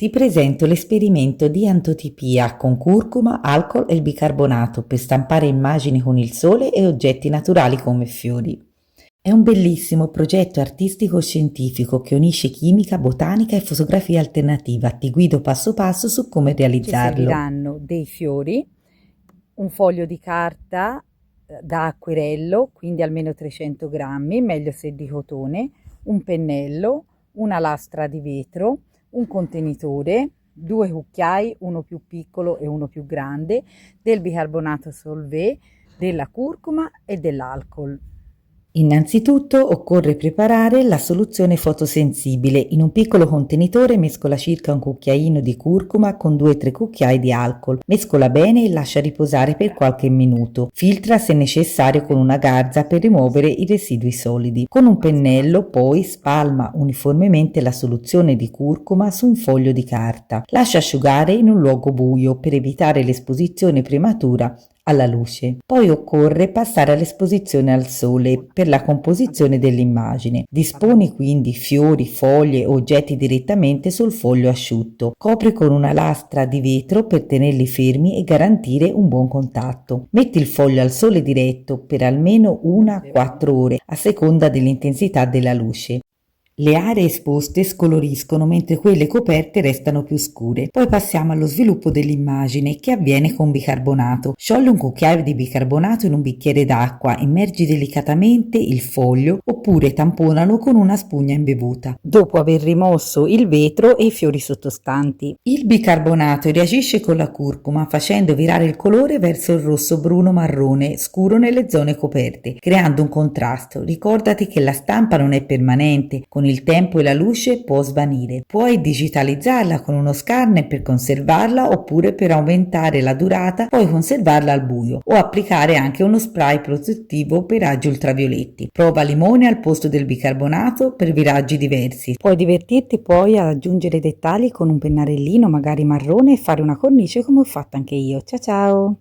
Ti presento l'esperimento di antotipia con curcuma, alcol e il bicarbonato per stampare immagini con il sole e oggetti naturali come fiori. È un bellissimo progetto artistico-scientifico che unisce chimica, botanica e fotografia alternativa. Ti guido passo passo su come Ci realizzarlo. serviranno dei fiori, un foglio di carta da acquerello, quindi almeno 300 grammi, meglio se di cotone, un pennello, una lastra di vetro, un contenitore, 2 cucchiai, uno più piccolo e uno più grande, del bicarbonato solvè, della curcuma e dell'alcol. Innanzitutto occorre preparare la soluzione fotosensibile. In un piccolo contenitore mescola circa un cucchiaino di curcuma con 2-3 cucchiai di alcol. Mescola bene e lascia riposare per qualche minuto. Filtra se necessario con una garza per rimuovere i residui solidi. Con un pennello poi spalma uniformemente la soluzione di curcuma su un foglio di carta. Lascia asciugare in un luogo buio per evitare l'esposizione prematura alla luce. Poi occorre passare all'esposizione al sole per la composizione dell'immagine. Disponi quindi fiori, foglie o oggetti direttamente sul foglio asciutto. Copri con una lastra di vetro per tenerli fermi e garantire un buon contatto. Metti il foglio al sole diretto per almeno 1-4 ore a seconda dell'intensità della luce. Le aree esposte scoloriscono mentre quelle coperte restano più scure. Poi passiamo allo sviluppo dell'immagine che avviene con bicarbonato. Sciogli un cucchiaio di bicarbonato in un bicchiere d'acqua, immergi delicatamente il foglio oppure tamponalo con una spugna imbevuta, dopo aver rimosso il vetro e i fiori sottostanti. Il bicarbonato reagisce con la curcuma facendo virare il colore verso il rosso bruno marrone scuro nelle zone coperte, creando un contrasto. Ricordati che la stampa non è permanente, con il tempo e la luce può svanire. Puoi digitalizzarla con uno scanner per conservarla oppure per aumentare la durata puoi conservarla al buio o applicare anche uno spray protettivo per raggi ultravioletti. Prova limone al posto del bicarbonato per viraggi diversi. Puoi divertirti poi ad aggiungere dettagli con un pennarellino magari marrone e fare una cornice come ho fatto anche io. Ciao ciao!